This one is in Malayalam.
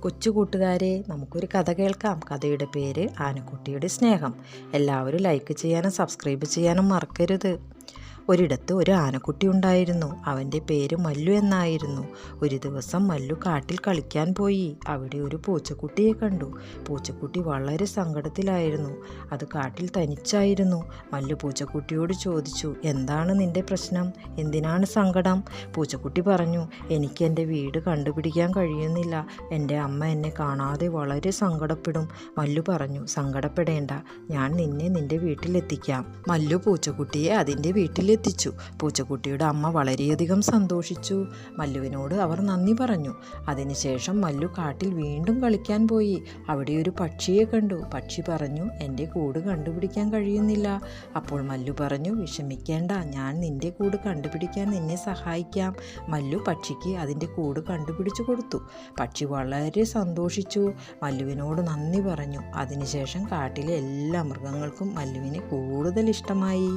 കൊച്ചു കൂട്ടുകാരെ, നമുക്കൊരു കഥ കേൾക്കാം. കഥയുടെ പേര് ആനക്കുട്ടിയുടെ സ്നേഹം. എല്ലാവരും ലൈക്ക് ചെയ്യാനും സബ്സ്ക്രൈബ് ചെയ്യാനും മറക്കരുത്. ഒരിടത്ത് ഒരു ആനക്കുട്ടി ഉണ്ടായിരുന്നു. അവൻ്റെ പേര് മല്ലു എന്നായിരുന്നു. ഒരു ദിവസം മല്ലു കാട്ടിൽ കളിക്കാൻ പോയി. അവിടെ ഒരു പൂച്ചക്കുട്ടിയെ കണ്ടു. പൂച്ചക്കുട്ടി വളരെ സങ്കടത്തിലായിരുന്നു. അത് കാട്ടിൽ തനിച്ചായിരുന്നു. മല്ലു പൂച്ചക്കുട്ടിയോട് ചോദിച്ചു, എന്താണ് നിന്റെ പ്രശ്നം? എന്തിനാണ് സങ്കടം? പൂച്ചക്കുട്ടി പറഞ്ഞു, എനിക്ക് എൻ്റെ വീട് കണ്ടുപിടിക്കാൻ കഴിയുന്നില്ല. എൻ്റെ അമ്മ എന്നെ കാണാതെ വളരെ സങ്കടപ്പെടും. മല്ലു പറഞ്ഞു, സങ്കടപ്പെടേണ്ട, ഞാൻ നിന്നെ നിന്റെ വീട്ടിലെത്തിക്കാം. മല്ലു പൂച്ചക്കുട്ടിയെ അതിൻ്റെ വീട്ടിലെത്തിച്ചു. പൂച്ചക്കുട്ടിയുടെ അമ്മ വളരെയധികം സന്തോഷിച്ചു. മല്ലുവിനോട് അവർ നന്ദി പറഞ്ഞു. അതിനുശേഷം മല്ലു കാട്ടിൽ വീണ്ടും കളിക്കാൻ പോയി. അവിടെ ഒരു പക്ഷിയെ കണ്ടു. പക്ഷി പറഞ്ഞു, എൻ്റെ കൂട് കണ്ടുപിടിക്കാൻ കഴിയുന്നില്ല. അപ്പോൾ മല്ലു പറഞ്ഞു, വിഷമിക്കേണ്ട, ഞാൻ നിന്റെ കൂട് കണ്ടുപിടിക്കാൻ നിന്നെ സഹായിക്കാം. മല്ലു പക്ഷിക്ക് അതിൻ്റെ കൂട് കണ്ടുപിടിച്ചു കൊടുത്തു. പക്ഷി വളരെ സന്തോഷിച്ചു. മല്ലുവിനോട് നന്ദി പറഞ്ഞു. അതിനുശേഷം കാട്ടിലെ എല്ലാ മൃഗങ്ങൾക്കും മല്ലുവിനെ കൂടുതൽ ഇഷ്ടമായി.